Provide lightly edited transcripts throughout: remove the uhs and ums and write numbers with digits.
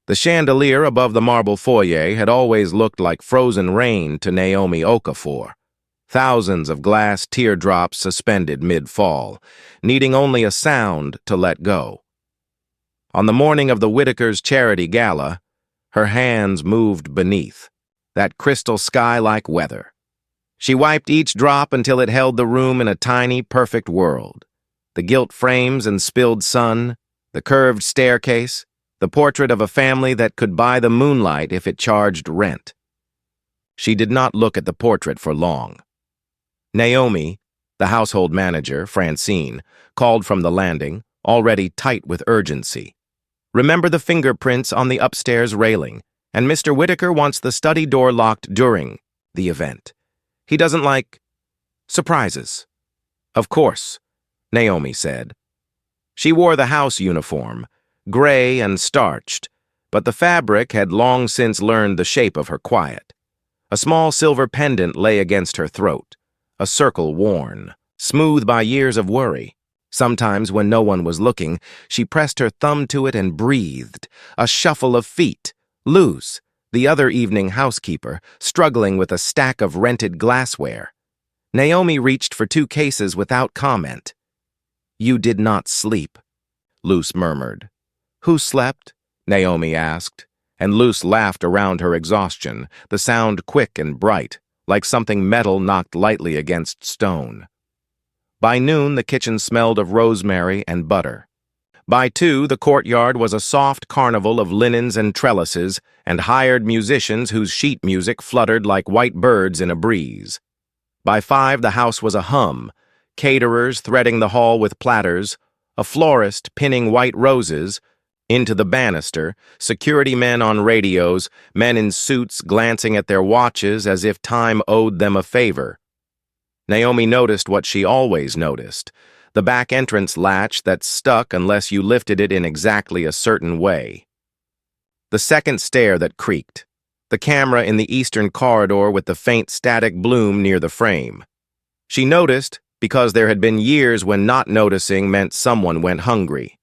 The chandelier above the marble foyer had always looked like frozen rain to Naomi Okafor. Thousands of glass teardrops suspended mid-fall, needing only a sound to let go. On the morning of the Whitakers' charity gala, her hands moved beneath, that crystal sky-like weather. She wiped each drop until it held the room in a tiny, perfect world. The gilt frames and spilled sun, the curved staircase, the portrait of a family that could buy the moonlight if it charged rent. She did not look at the portrait for long. Naomi, the household manager, Francine, called from the landing, already tight with urgency. Remember the fingerprints on the upstairs railing, and Mr. Whitaker wants the study door locked during the event. He doesn't like surprises. Of course, Naomi said. She wore the house uniform, gray and starched, but the fabric had long since learned the shape of her quiet. A small silver pendant lay against her throat, a circle worn, smooth by years of worry. Sometimes, when no one was looking, she pressed her thumb to it and breathed. A shuffle of feet. Luz, the other evening housekeeper, struggling with a stack of rented glassware. Naomi reached for 2 cases without comment. "You did not sleep," Luz murmured. "Who slept?" Naomi asked, and Luz laughed around her exhaustion, the sound quick and bright, like something metal knocked lightly against stone. By noon, the kitchen smelled of rosemary and butter. By 2, the courtyard was a soft carnival of linens and trellises and hired musicians whose sheet music fluttered like white birds in a breeze. By 5, the house was a hum, caterers threading the hall with platters, a florist pinning white roses into the banister, security men on radios, men in suits glancing at their watches as if time owed them a favor. Naomi noticed what she always noticed, the back entrance latch that stuck unless you lifted it in exactly a certain way. The second stair that creaked, the camera in the eastern corridor with the faint static bloom near the frame. She noticed because there had been years when not noticing meant someone went hungry.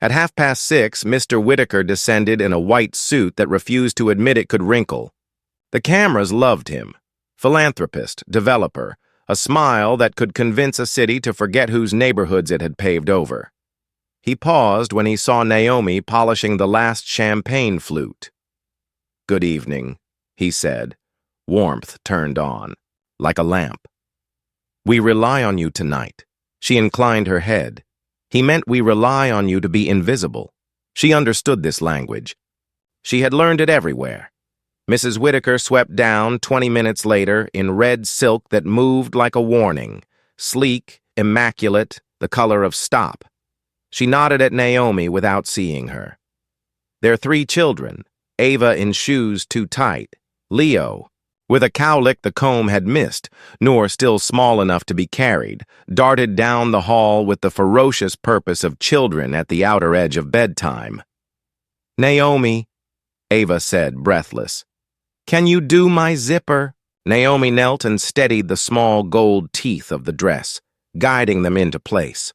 At 6:30, Mr. Whitaker descended in a white suit that refused to admit it could wrinkle. The cameras loved him. Philanthropist, developer, a smile that could convince a city to forget whose neighborhoods it had paved over. He paused when he saw Naomi polishing the last champagne flute. "Good evening," he said. Warmth turned on, like a lamp. "We rely on you tonight." She inclined her head. He meant we rely on you to be invisible. She understood this language. She had learned it everywhere. Mrs. Whitaker swept down 20 minutes later in red silk that moved like a warning, sleek, immaculate, the color of stop. She nodded at Naomi without seeing her. Their 3 children, Ava in shoes too tight, Leo, with a cowlick the comb had missed, nor still small enough to be carried, darted down the hall with the ferocious purpose of children at the outer edge of bedtime. "Naomi," Ava said, breathless. "Can you do my zipper?" Naomi knelt and steadied the small gold teeth of the dress, guiding them into place.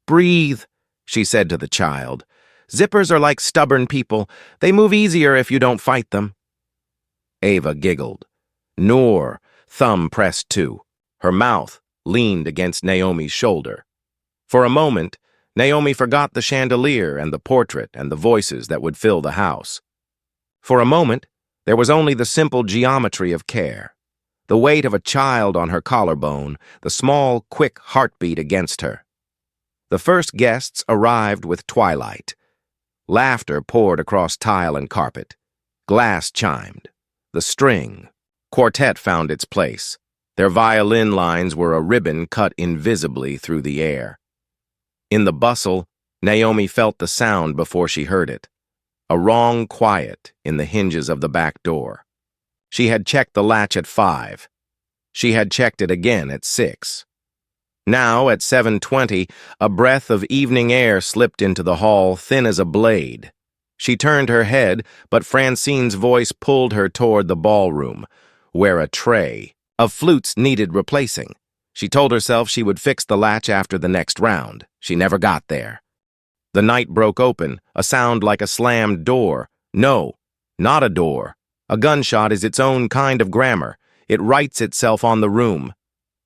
"Breathe," she said to the child. "Zippers are like stubborn people. They move easier if you don't fight them." Ava giggled. Noor, thumb pressed too. Her mouth leaned against Naomi's shoulder. For a moment, Naomi forgot the chandelier and the portrait and the voices that would fill the house. For a moment, there was only the simple geometry of care, the weight of a child on her collarbone, the small, quick heartbeat against her. The first guests arrived with twilight. Laughter poured across tile and carpet. Glass chimed. The string. Quartet found its place. Their violin lines were a ribbon cut invisibly through the air. In the bustle, Naomi felt the sound before she heard it. A wrong quiet in the hinges of the back door. She had checked the latch at 5. She had checked it again at 6. Now, at 7:20, a breath of evening air slipped into the hall, thin as a blade. She turned her head, but Francine's voice pulled her toward the ballroom, where a tray of flutes needed replacing. She told herself she would fix the latch after the next round. She never got there. The night broke open, a sound like a slammed door. No, not a door. A gunshot is its own kind of grammar. It writes itself on the room.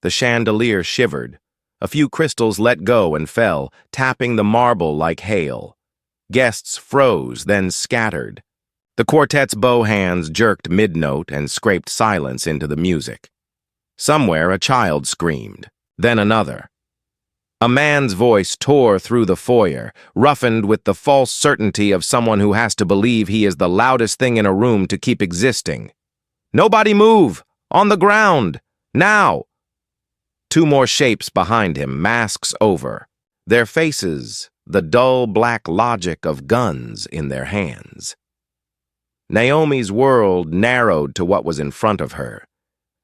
The chandelier shivered. A few crystals let go and fell, tapping the marble like hail. Guests froze, then scattered. The quartet's bow hands jerked mid-note and scraped silence into the music. Somewhere a child screamed, then another. A man's voice tore through the foyer, roughened with the false certainty of someone who has to believe he is the loudest thing in a room to keep existing. "Nobody move! On the ground! Now!" Two more shapes behind him, masks over. Their faces, the dull black logic of guns in their hands. Naomi's world narrowed to what was in front of her.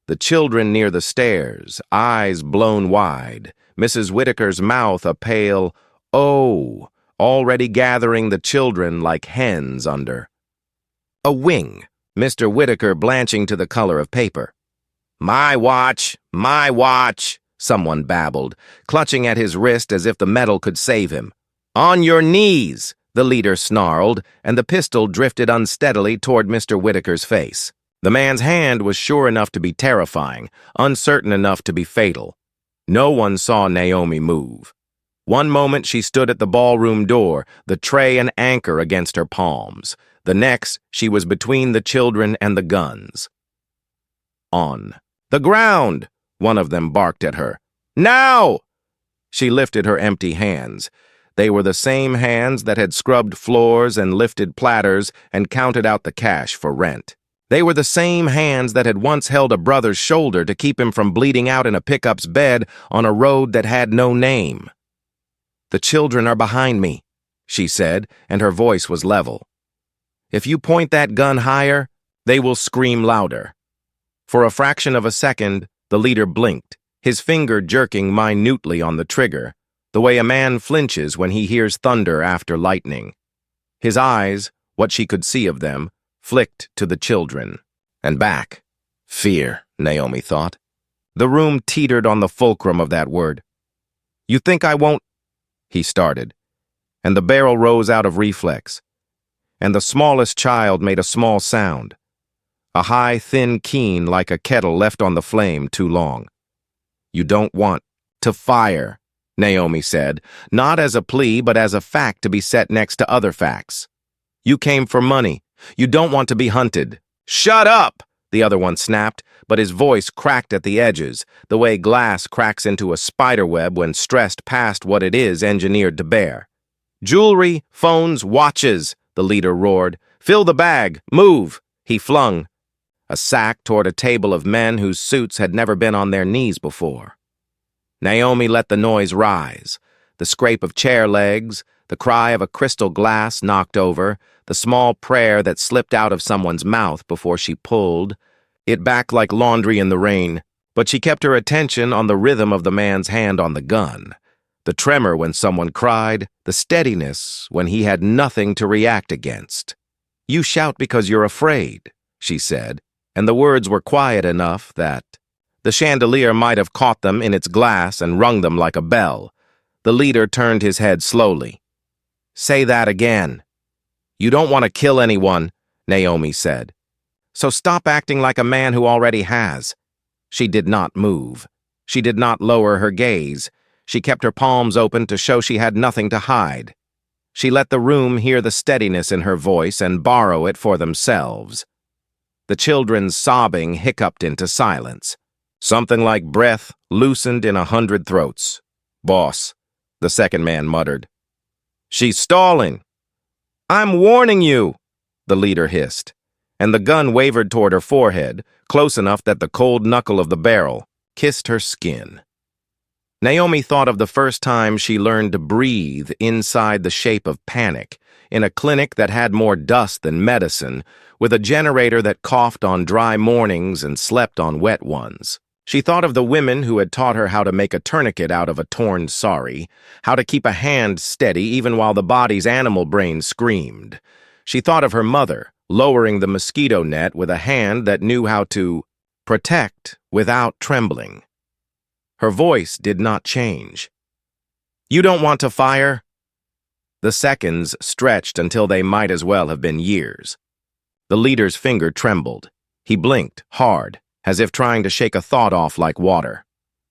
The children near the stairs, eyes blown wide, Mrs. Whitaker's mouth a pale "oh," already gathering the children like hens under. A wing, Mr. Whitaker blanching to the color of paper. My watch, someone babbled, clutching at his wrist as if the metal could save him. "On your knees," the leader snarled, and the pistol drifted unsteadily toward Mr. Whitaker's face. The man's hand was sure enough to be terrifying, uncertain enough to be fatal. No one saw Naomi move. One moment she stood at the ballroom door, the tray and anchor against her palms. The next, she was between the children and the guns. "On the ground!" one of them barked at her. "Now!" She lifted her empty hands. They were the same hands that had scrubbed floors and lifted platters and counted out the cash for rent. They were the same hands that had once held a brother's shoulder to keep him from bleeding out in a pickup's bed on a road that had no name. "The children are behind me," she said, and her voice was level. "If you point that gun higher, they will scream louder." For a fraction of a second, the leader blinked, his finger jerking minutely on the trigger, the way a man flinches when he hears thunder after lightning. His eyes, what she could see of them, flicked to the children. And back. Fear, Naomi thought. The room teetered on the fulcrum of that word. "You think I won't?" he started, and the barrel rose out of reflex, and the smallest child made a small sound, a high, thin keen like a kettle left on the flame too long. "You don't want to fire," Naomi said, not as a plea but as a fact to be set next to other facts. "You came for money. You don't want to be hunted." "Shut up!" the other one snapped, but his voice cracked at the edges, the way glass cracks into a spiderweb when stressed past what it is engineered to bear. "Jewelry, phones, watches," the leader roared. "Fill the bag. Move!" He flung a sack toward a table of men whose suits had never been on their knees before. Naomi let the noise rise, the scrape of chair legs, the cry of a crystal glass knocked over, the small prayer that slipped out of someone's mouth before she pulled it back like laundry in the rain, but she kept her attention on the rhythm of the man's hand on the gun, the tremor when someone cried, the steadiness when he had nothing to react against. "You shout because you're afraid," she said, and the words were quiet enough that the chandelier might have caught them in its glass and rung them like a bell. The leader turned his head slowly. "Say that again." "You don't want to kill anyone," Naomi said. "So stop acting like a man who already has." She did not move. She did not lower her gaze. She kept her palms open to show she had nothing to hide. She let the room hear the steadiness in her voice and borrow it for themselves. The children's sobbing hiccuped into silence. Something like breath loosened in 100 throats. "Boss," the second man muttered. "She's stalling." "I'm warning you," the leader hissed, and the gun wavered toward her forehead, close enough that the cold knuckle of the barrel kissed her skin. Naomi thought of the first time she learned to breathe inside the shape of panic, in a clinic that had more dust than medicine, with a generator that coughed on dry mornings and slept on wet ones. She thought of the women who had taught her how to make a tourniquet out of a torn sari, how to keep a hand steady even while the body's animal brain screamed. She thought of her mother, lowering the mosquito net with a hand that knew how to protect without trembling. Her voice did not change. "You don't want to fire?" The seconds stretched until they might as well have been years. The leader's finger trembled. He blinked, hard, as if trying to shake a thought off like water.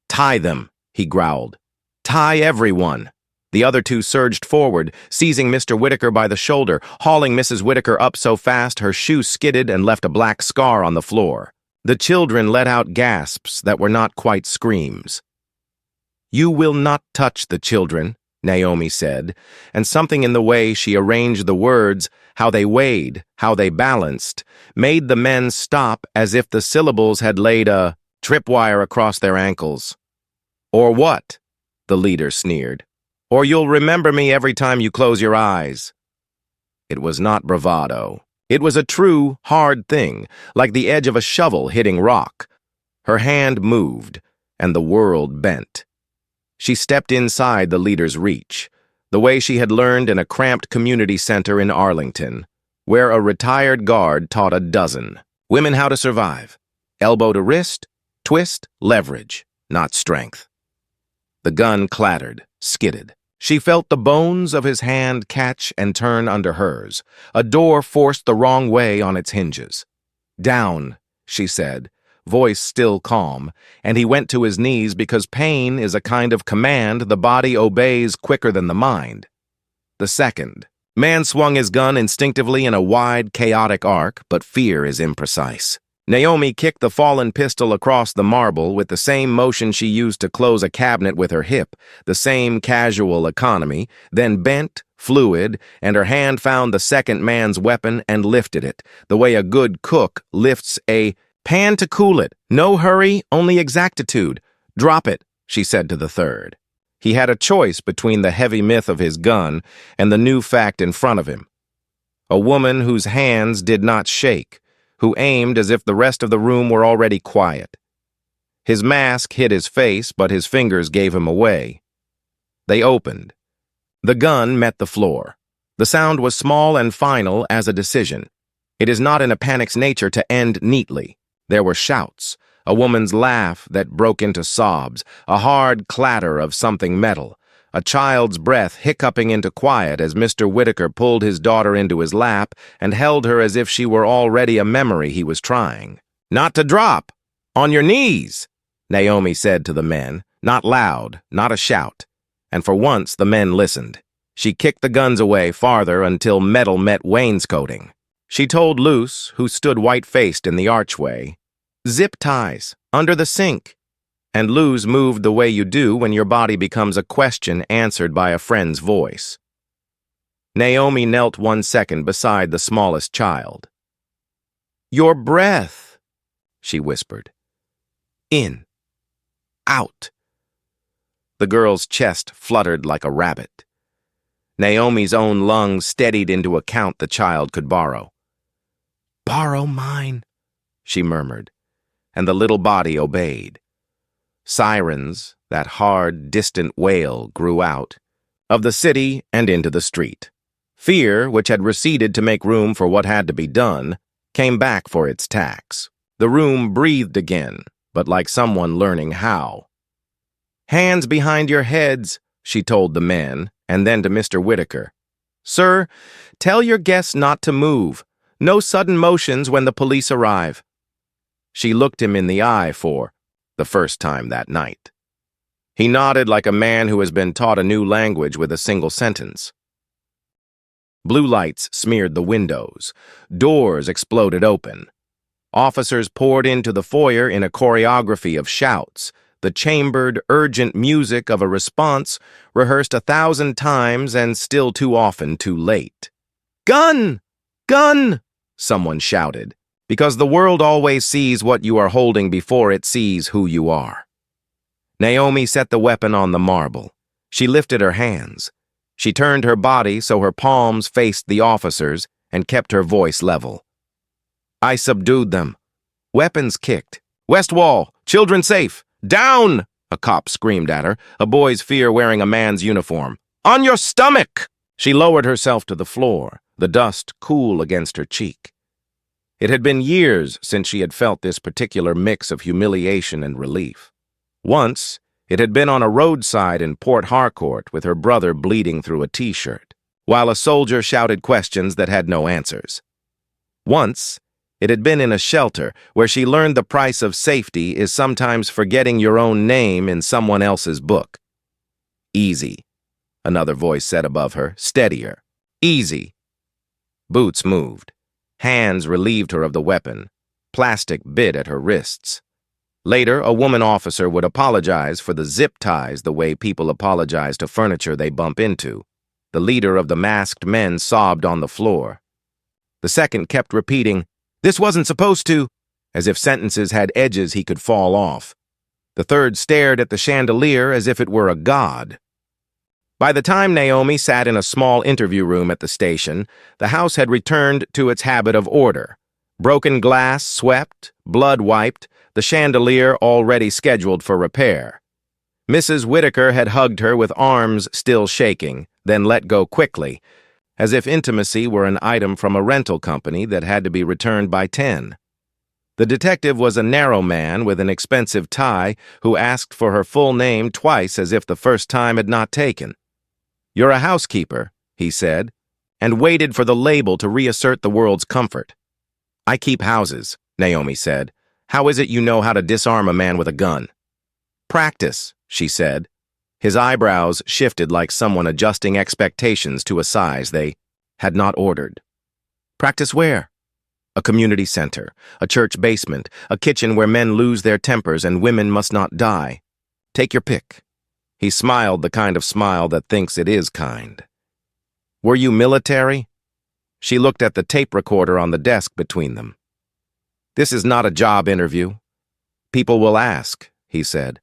"Tie them," he growled. "Tie everyone." The other two surged forward, seizing Mr. Whitaker by the shoulder, hauling Mrs. Whitaker up so fast her shoe skidded and left a black scar on the floor. The children let out gasps that were not quite screams. "You will not touch the children," Naomi said, and something in the way she arranged the words, how they weighed, how they balanced, made the men stop as if the syllables had laid a tripwire across their ankles. "Or what?" the leader sneered. "Or you'll remember me every time you close your eyes." It was not bravado. It was a true, hard thing, like the edge of a shovel hitting rock. Her hand moved, and the world bent. She stepped inside the leader's reach, the way she had learned in a cramped community center in Arlington, where a retired guard taught a dozen women how to survive. Elbow to wrist, twist, leverage, not strength. The gun clattered, skidded. She felt the bones of his hand catch and turn under hers. A door forced the wrong way on its hinges. "Down," she said, voice still calm, and he went to his knees because pain is a kind of command the body obeys quicker than the mind. The second. Man swung his gun instinctively in a wide, chaotic arc, but fear is imprecise. Naomi kicked the fallen pistol across the marble with the same motion she used to close a cabinet with her hip, the same casual economy, then bent, fluid, and her hand found the second man's weapon and lifted it, the way a good cook lifts a pan to cool it. "No hurry, only exactitude. Drop it," she said to the third. He had a choice between the heavy myth of his gun and the new fact in front of him. A woman whose hands did not shake, who aimed as if the rest of the room were already quiet. His mask hid his face, but his fingers gave him away. They opened. The gun met the floor. The sound was small and final as a decision. It is not in a panic's nature to end neatly. There were shouts, a woman's laugh that broke into sobs, a hard clatter of something metal, a child's breath hiccuping into quiet as Mr. Whitaker pulled his daughter into his lap and held her as if she were already a memory he was trying. "Not to drop! On your knees!" Naomi said to the men, not loud, not a shout. And for once the men listened. She kicked the guns away farther until metal met wainscoting. She told Luce, who stood white-faced in the archway, "Zip ties, under the sink." And Luz moved the way you do when your body becomes a question answered by a friend's voice. Naomi knelt 1 second beside the smallest child. "Your breath," she whispered. "In. Out." The girl's chest fluttered like a rabbit. Naomi's own lungs steadied into a count the child could borrow. "Borrow mine," she murmured, and the little body obeyed. Sirens, that hard, distant wail, grew out of the city and into the street. Fear, which had receded to make room for what had to be done, came back for its tax. The room breathed again, but like someone learning how. "Hands behind your heads," she told the men, and then to Mr. Whitaker. "Sir, tell your guests not to move. No sudden motions when the police arrive." She looked him in the eye for the first time that night. He nodded like a man who has been taught a new language with a single sentence. Blue lights smeared the windows. Doors exploded open. Officers poured into the foyer in a choreography of shouts, the chambered, urgent music of a response rehearsed 1,000 times and still too often too late. "Gun! Gun!" someone shouted. Because the world always sees what you are holding before it sees who you are. Naomi set the weapon on the marble. She lifted her hands. She turned her body so her palms faced the officers and kept her voice level. "I subdued them." Weapons kicked. "West wall! Children safe! Down!" a cop screamed at her, a boy's fear wearing a man's uniform. "On your stomach!" She lowered herself to the floor, the dust cool against her cheek. It had been years since she had felt this particular mix of humiliation and relief. Once, it had been on a roadside in Port Harcourt with her brother bleeding through a T-shirt. while a soldier shouted questions that had no answers. Once, it had been in a shelter where she learned the price of safety is sometimes forgetting your own name in someone else's book. Easy, another voice said above her, steadier. Easy. Boots moved. Hands relieved her of the weapon. Plastic bit at her wrists. Later, a woman officer would apologize for the zip ties the way people apologize to furniture they bump into. The leader of the masked men sobbed on the floor. The second kept repeating, "This wasn't supposed to," as if sentences had edges he could fall off. The third stared at the chandelier as if it were a god. By the time Naomi sat in a small interview room at the station, the house had returned to its habit of order. Broken glass swept, blood wiped, the chandelier already scheduled for repair. Mrs. Whitaker had hugged her with arms still shaking, then let go quickly, as if intimacy were an item from a rental company that had to be returned by 10. The detective was a narrow man with an expensive tie who asked for her full name twice as if the first time had not taken. "You're a housekeeper," he said, and waited for the label to reassert the world's comfort. "I keep houses," Naomi said. "How is it you know how to disarm a man with a gun?" "Practice," she said. His eyebrows shifted like someone adjusting expectations to a size they had not ordered. "Practice where?" "A community center, a church basement, a kitchen where men lose their tempers and women must not die. Take your pick." He smiled the kind of smile that thinks it is kind. "Were you military?" She looked at the tape recorder on the desk between them. "This is not a job interview." "People will ask," he said.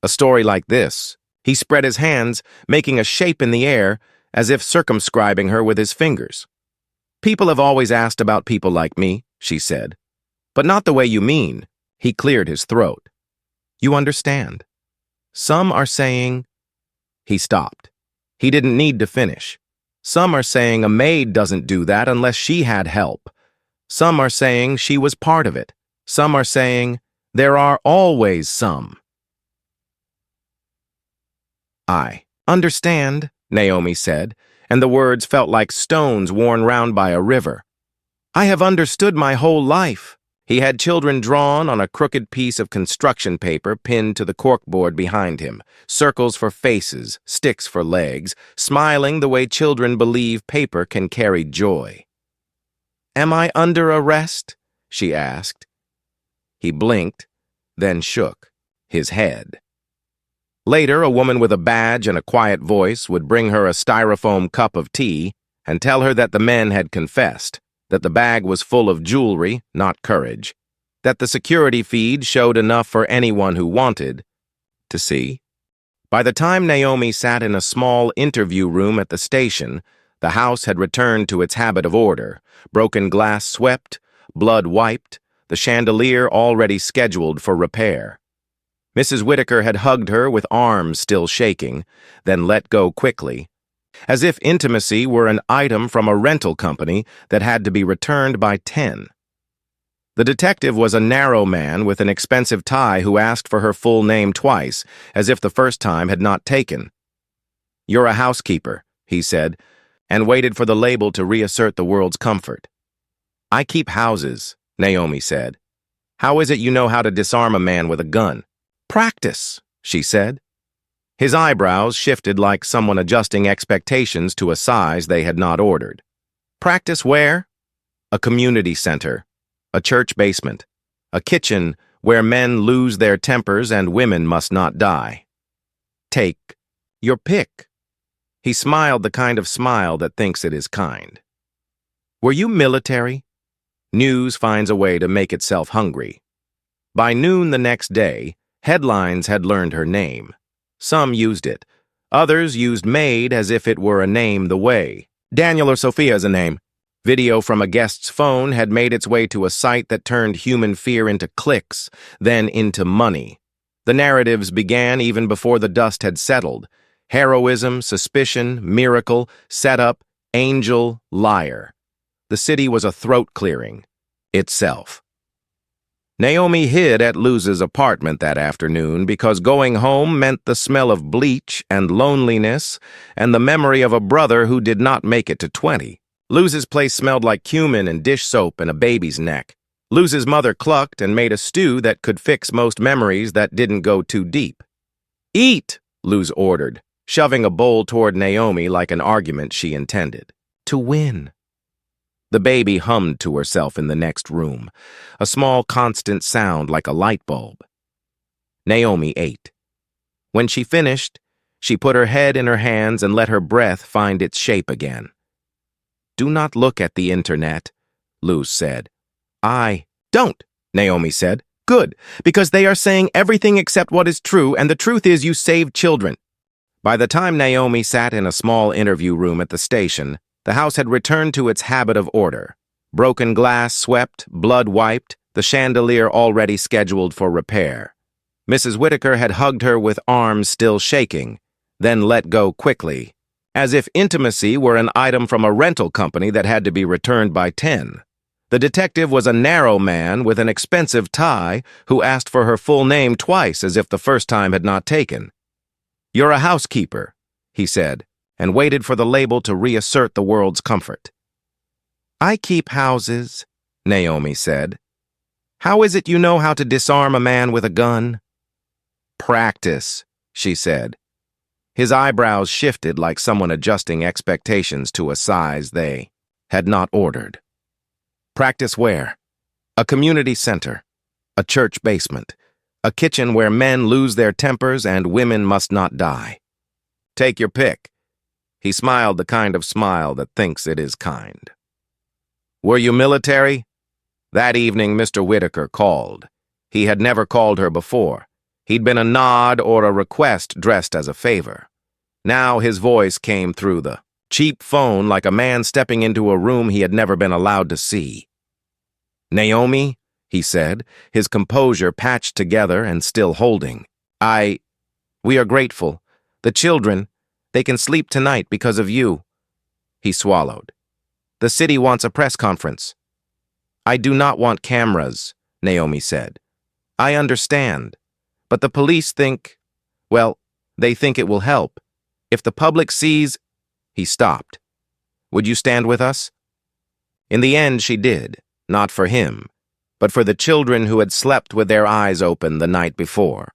"A story like this." He spread his hands, making a shape in the air, as if circumscribing her with his fingers. "People have always asked about people like me," she said. "But not the way you mean." He cleared his throat. "You understand. Some are saying—" He stopped. He didn't need to finish. "Some are saying a maid doesn't do that unless she had help. Some are saying she was part of it. Some are saying there are always some." "I understand," Naomi said, and the words felt like stones worn round by a river. "I have understood my whole life." He had children drawn on a crooked piece of construction paper pinned to the corkboard behind him, circles for faces, sticks for legs, smiling the way children believe paper can carry joy. "Am I under arrest?" she asked. He blinked, then shook his head. Later, a woman with a badge and a quiet voice would bring her a styrofoam cup of tea and tell her that the men had confessed, that the bag was full of jewelry, not courage, that the security feed showed enough for anyone who wanted to see. By the time Naomi sat in a small interview room at the station, the house had returned to its habit of order, broken glass swept, blood wiped, the chandelier already scheduled for repair. Mrs. Whitaker had hugged her with arms still shaking, then let go quickly, as if intimacy were an item from a rental company that had to be returned by 10. The detective was a narrow man with an expensive tie who asked for her full name twice, as if the first time had not taken. "You're a housekeeper," he said, and waited for the label to reassert the world's comfort. "I keep houses," Naomi said. "How is it you know how to disarm a man with a gun?" "Practice," she said. His eyebrows shifted like someone adjusting expectations to a size they had not ordered. "Practice where?" "A community center, a church basement, a kitchen where men lose their tempers and women must not die. Take your pick." He smiled the kind of smile that thinks it is kind. "Were you military?" News finds a way to make itself hungry. By noon the next day, headlines had learned her name. Some used it. Others used Maid as if it were a name the way. Daniel or Sophia is a name. Video from a guest's phone had made its way to a site that turned human fear into clicks, then into money. The narratives began even before the dust had settled. Heroism, suspicion, miracle, setup, angel, liar. The city was a throat clearing itself. Naomi hid at Luz's apartment that afternoon because going home meant the smell of bleach and loneliness and the memory of a brother who did not make it to 20. Luz's place smelled like cumin and dish soap and a baby's neck. Luz's mother clucked and made a stew that could fix most memories that didn't go too deep. "Eat," Luz ordered, shoving a bowl toward Naomi like an argument she intended. "To win." The baby hummed to herself in the next room, a small constant sound like a light bulb. Naomi ate. When she finished, she put her head in her hands and let her breath find its shape again. "Do not look at the internet," Luz said. "I don't," Naomi said. "Good, because they are saying everything except what is true, and the truth is you saved children." By the time Naomi sat in a small interview room at the station, the house had returned to its habit of order. Broken glass swept, blood wiped, the chandelier already scheduled for repair. Mrs. Whitaker had hugged her with arms still shaking, then let go quickly, as if intimacy were an item from a rental company that had to be returned by 10. The detective was a narrow man with an expensive tie who asked for her full name twice as if the first time had not taken. "You're a housekeeper," he said, and waited for the label to reassert the world's comfort. "I keep houses," Naomi said. "How is it you know how to disarm a man with a gun?" "Practice," she said. His eyebrows shifted like someone adjusting expectations to a size they had not ordered. "Practice where?" "A community center, a church basement, a kitchen where men lose their tempers and women must not die. Take your pick." He smiled the kind of smile that thinks it is kind. "Were you military?" That evening, Mr. Whitaker called. He had never called her before. He'd been a nod or a request dressed as a favor. Now his voice came through the cheap phone like a man stepping into a room he had never been allowed to see. "Naomi," he said, his composure patched together and still holding. We are grateful. The children, they can sleep tonight because of you." He swallowed. "The city wants a press conference." "I do not want cameras," Naomi said. "I understand. But the police think, well, they think it will help. If the public sees—" He stopped. "Would you stand with us?" In the end, she did, not for him, but for the children who had slept with their eyes open the night before.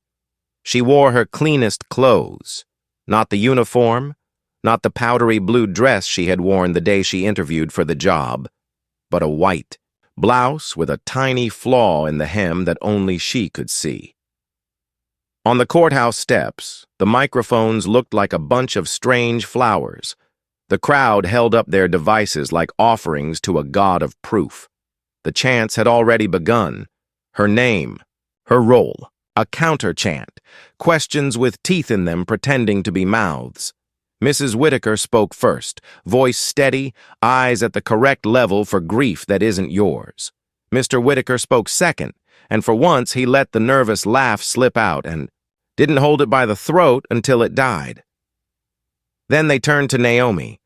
She wore her cleanest clothes, not the uniform, not the powdery blue dress she had worn the day she interviewed for the job, but a white blouse with a tiny flaw in the hem that only she could see. On the courthouse steps, the microphones looked like a bunch of strange flowers. The crowd held up their devices like offerings to a god of proof. The chants had already begun. Her name, her role, a counter-chant, questions with teeth in them pretending to be mouths. Mrs. Whitaker spoke first, voice steady, eyes at the correct level for grief that isn't yours. Mr. Whitaker spoke second, and for once he let the nervous laugh slip out and didn't hold it by the throat until it died. Then they turned to Naomi.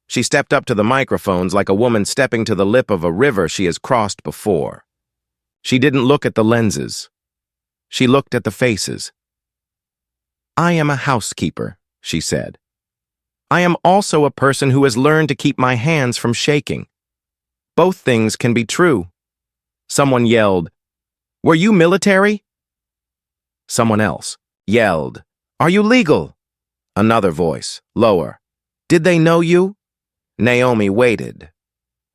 She stepped up to the microphones like a woman stepping to the lip of a river she has crossed before. She didn't look at the lenses. She looked at the faces. "I am a housekeeper," she said. "I am also a person who has learned to keep my hands from shaking. Both things can be true." Someone yelled, "Were you military?" Someone else yelled, "Are you legal?" Another voice, lower, "Did they know you?" Naomi waited.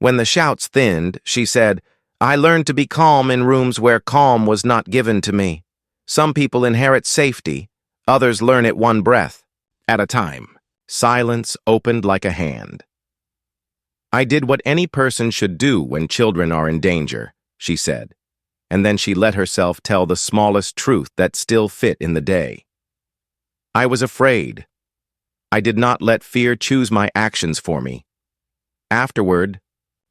When the shouts thinned, she said, "I learned to be calm in rooms where calm was not given to me. Some people inherit safety, others learn it one breath at a time." Silence opened like a hand. "I did what any person should do when children are in danger," she said, and then she let herself tell the smallest truth that still fit in the day. "I was afraid. I did not let fear choose my actions for me." Afterward,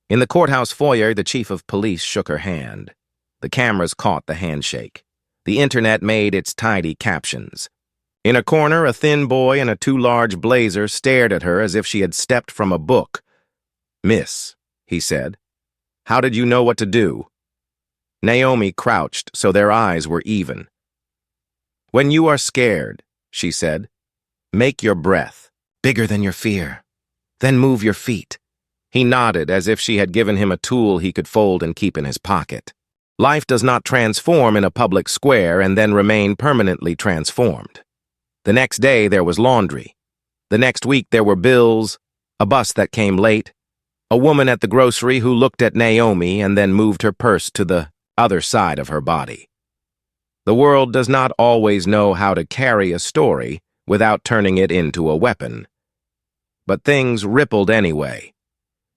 in the courthouse foyer, the chief of police shook her hand. The cameras caught the handshake. The internet made its tidy captions. In a corner, a thin boy in a too large blazer stared at her as if she had stepped from a book. "Miss," he said, "how did you know what to do?" Naomi crouched so their eyes were even. "When you are scared," she said, "make your breath bigger than your fear. Then move your feet." He nodded as if she had given him a tool he could fold and keep in his pocket. Life does not transform in a public square and then remain permanently transformed. The next day there was laundry. The next week there were bills, a bus that came late, a woman at the grocery who looked at Naomi and then moved her purse to the other side of her body. The world does not always know how to carry a story without turning it into a weapon. But things rippled anyway.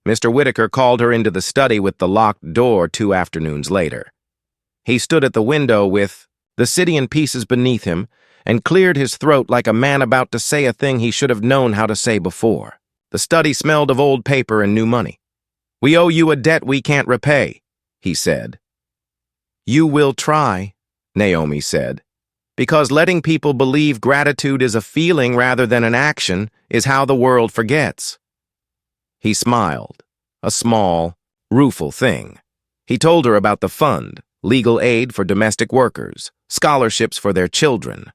Mr. Whitaker called her into the study with the locked door 2 afternoons later. He stood at the window with the city in pieces beneath him and cleared his throat like a man about to say a thing he should have known how to say before. The study smelled of old paper and new money. "We owe you a debt we can't repay," he said. "You will try," Naomi said, "because letting people believe gratitude is a feeling rather than an action is how the world forgets." He smiled, a small, rueful thing. He told her about the fund, legal aid for domestic workers, scholarships for their children.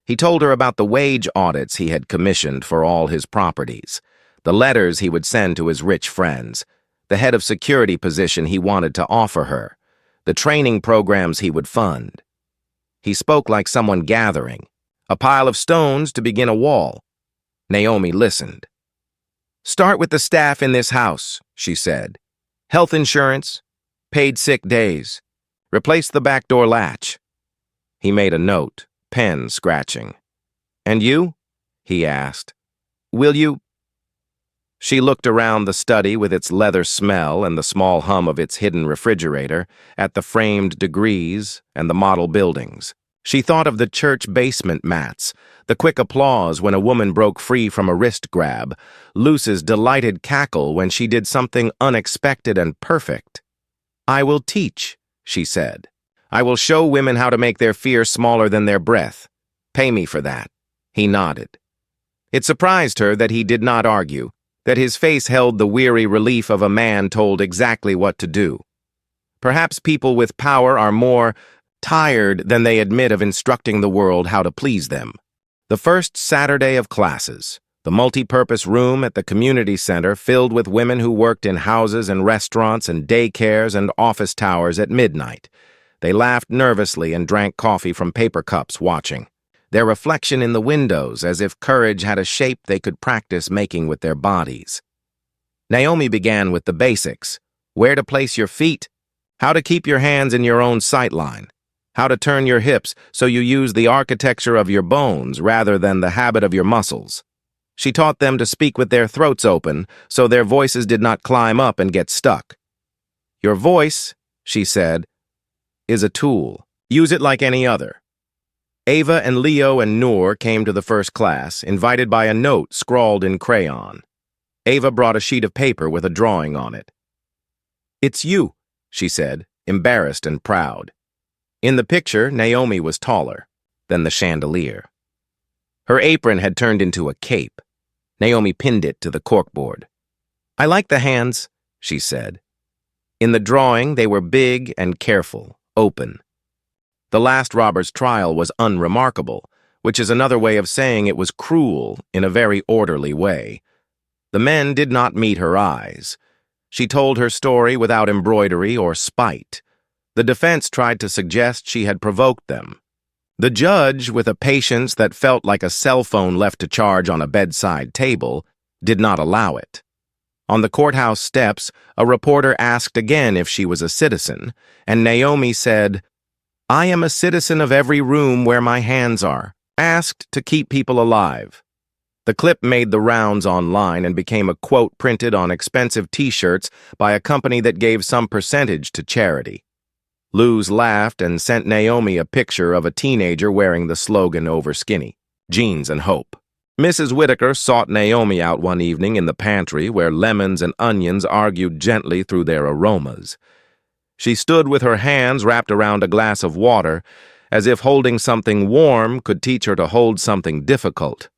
He told her about the wage audits he had commissioned for all his properties, the letters he would send to his rich friends, the head of security position he wanted to offer her, the training programs he would fund. He spoke like someone gathering, a pile of stones to begin a wall. Naomi listened. "Start with the staff in this house," she said. "Health insurance, paid sick days. Replace the back door latch." He made a note, pen scratching. "And you?" he asked. "Will you?" She looked around the study with its leather smell and the small hum of its hidden refrigerator, at the framed degrees and the model buildings. She thought of the church basement mats, the quick applause when a woman broke free from a wrist grab, Luce's delighted cackle when she did something unexpected and perfect. "I will teach," she said. "I will show women how to make their fear smaller than their breath. Pay me for that." He nodded. It surprised her that he did not argue, that his face held the weary relief of a man told exactly what to do. Perhaps people with power are more tired than they admit of instructing the world how to please them. The first Saturday of classes, the multi-purpose room at the community center filled with women who worked in houses and restaurants and daycares and office towers at midnight. They laughed nervously and drank coffee from paper cups watching, their reflection in the windows as if courage had a shape they could practice making with their bodies. Naomi began with the basics: where to place your feet, how to keep your hands in your own sight line, how to turn your hips so you use the architecture of your bones rather than the habit of your muscles. She taught them to speak with their throats open so their voices did not climb up and get stuck. "Your voice," she said, "is a tool. Use it like any other." Ava and Leo and Noor came to the first class, invited by a note scrawled in crayon. Ava brought a sheet of paper with a drawing on it. "It's you," she said, embarrassed and proud. In the picture, Naomi was taller than the chandelier. Her apron had turned into a cape. Naomi pinned it to the corkboard. "I like the hands," she said. In the drawing, they were big and careful, open. The last robber's trial was unremarkable, which is another way of saying it was cruel in a very orderly way. The men did not meet her eyes. She told her story without embroidery or spite. The defense tried to suggest she had provoked them. The judge, with a patience that felt like a cell phone left to charge on a bedside table, did not allow it. On the courthouse steps, a reporter asked again if she was a citizen, and Naomi said, "I am a citizen of every room where my hands are, asked to keep people alive." The clip made the rounds online and became a quote printed on expensive T-shirts by a company that gave some percentage to charity. Luz laughed and sent Naomi a picture of a teenager wearing the slogan over skinny, "Jeans and Hope." Mrs. Whitaker sought Naomi out one evening in the pantry where lemons and onions argued gently through their aromas. She stood with her hands wrapped around a glass of water, as if holding something warm could teach her to hold something difficult.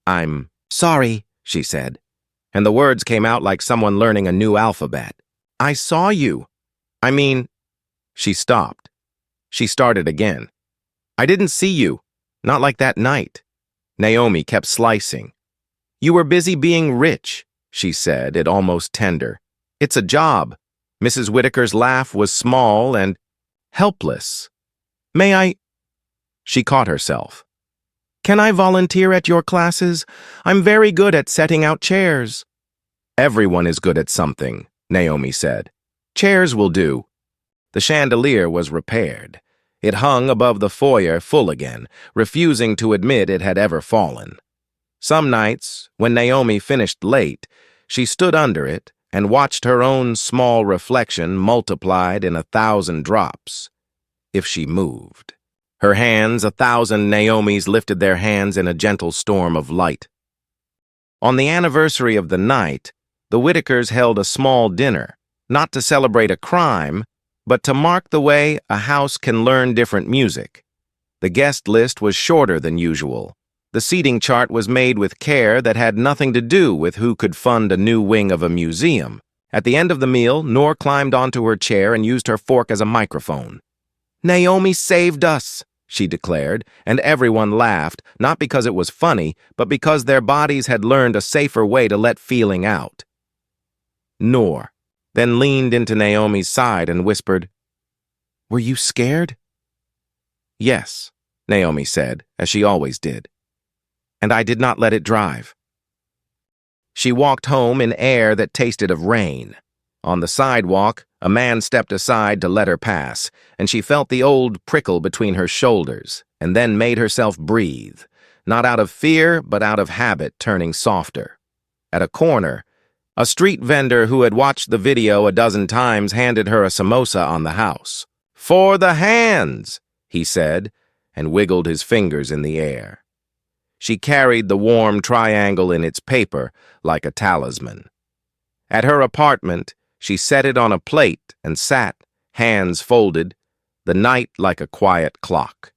"I'm sorry," she said, and the words came out like someone learning a new alphabet. "I saw you. I mean, She stopped. She started again. I didn't see you. Not like that night. Naomi kept slicing. You were busy being rich, she said, it almost tender. It's a job. Mrs. Whitaker's laugh was small and helpless. May I? She caught herself. Can I volunteer at your classes? I'm very good at setting out chairs. Everyone is good at something, Naomi said. Chairs will do. The chandelier was repaired. It hung above the foyer full again, refusing to admit it had ever fallen. Some nights, when Naomi finished late, she stood under it and watched her own small reflection multiplied in 1,000 drops. If she moved. Her hands, 1,000 Naomis lifted their hands in a gentle storm of light. On the anniversary of the night, the Whitakers held a small dinner, not to celebrate a crime, but to mark the way a house can learn different music. The guest list was shorter than usual. The seating chart was made with care that had nothing to do with who could fund a new wing of a museum. At the end of the meal, Noor climbed onto her chair and used her fork as a microphone. Naomi saved us, she declared, and everyone laughed, not because it was funny, but because their bodies had learned a safer way to let feeling out. Noor then leaned into Naomi's side and whispered, Were you scared? Yes, Naomi said, as she always did. And I did not let it drive. She walked home in air that tasted of rain. On the sidewalk, a man stepped aside to let her pass, and she felt the old prickle between her shoulders, and then made herself breathe, not out of fear, but out of habit, turning softer. At a corner, a street vendor who had watched the video a dozen times handed her a samosa on the house. For the hands, he said, and wiggled his fingers in the air. She carried the warm triangle in its paper like a talisman. At her apartment, she set it on a plate and sat, hands folded, the night like a quiet clock.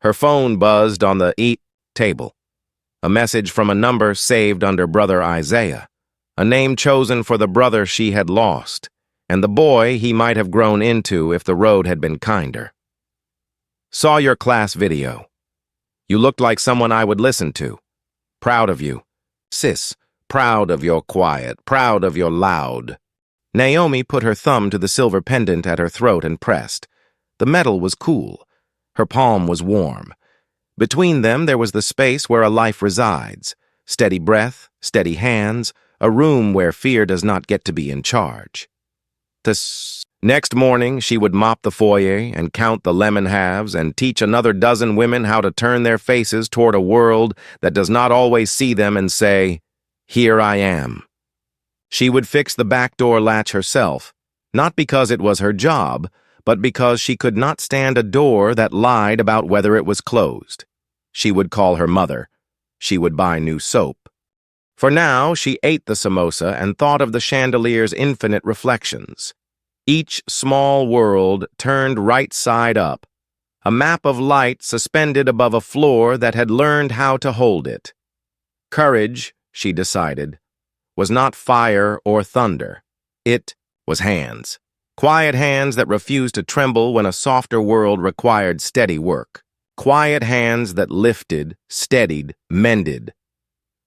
Her phone buzzed on the table. A message from a number saved under Brother Isaiah, a name chosen for the brother she had lost, and the boy he might have grown into if the road had been kinder. Saw your class video. You looked like someone I would listen to. Proud of you. Sis, proud of your quiet, proud of your loud. Naomi put her thumb to the silver pendant at her throat and pressed. The metal was cool. Her palm was warm. Between them there was the space where a life resides. Steady breath, steady hands, a room where fear does not get to be in charge. Next morning, she would mop the foyer and count the lemon halves and teach another dozen women how to turn their faces toward a world that does not always see them and say, Here I am. She would fix the back door latch herself, not because it was her job, but because she could not stand a door that lied about whether it was closed. She would call her mother. She would buy new soap. For now, she ate the samosa and thought of the chandelier's infinite reflections. Each small world turned right side up, a map of light suspended above a floor that had learned how to hold it. Courage, she decided, was not fire or thunder. It was hands. Quiet hands that refused to tremble when a softer world required steady work. Quiet hands that lifted, steadied, mended.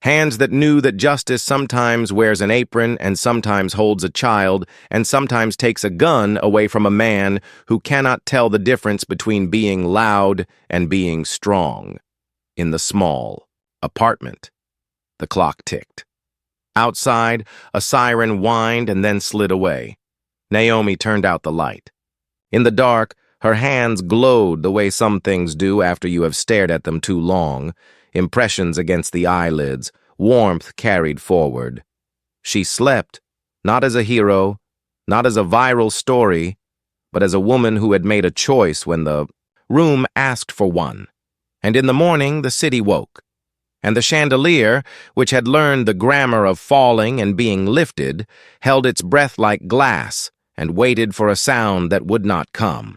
Hands that knew that justice sometimes wears an apron and sometimes holds a child and sometimes takes a gun away from a man who cannot tell the difference between being loud and being strong. In the small apartment, the clock ticked. Outside, a siren whined and then slid away. Naomi turned out the light. In the dark, her hands glowed the way some things do after you have stared at them too long. Impressions against the eyelids, warmth carried forward. She slept, not as a hero, not as a viral story, but as a woman who had made a choice when the room asked for one. And in the morning, the city woke. And the chandelier, which had learned the grammar of falling and being lifted, held its breath like glass and waited for a sound that would not come.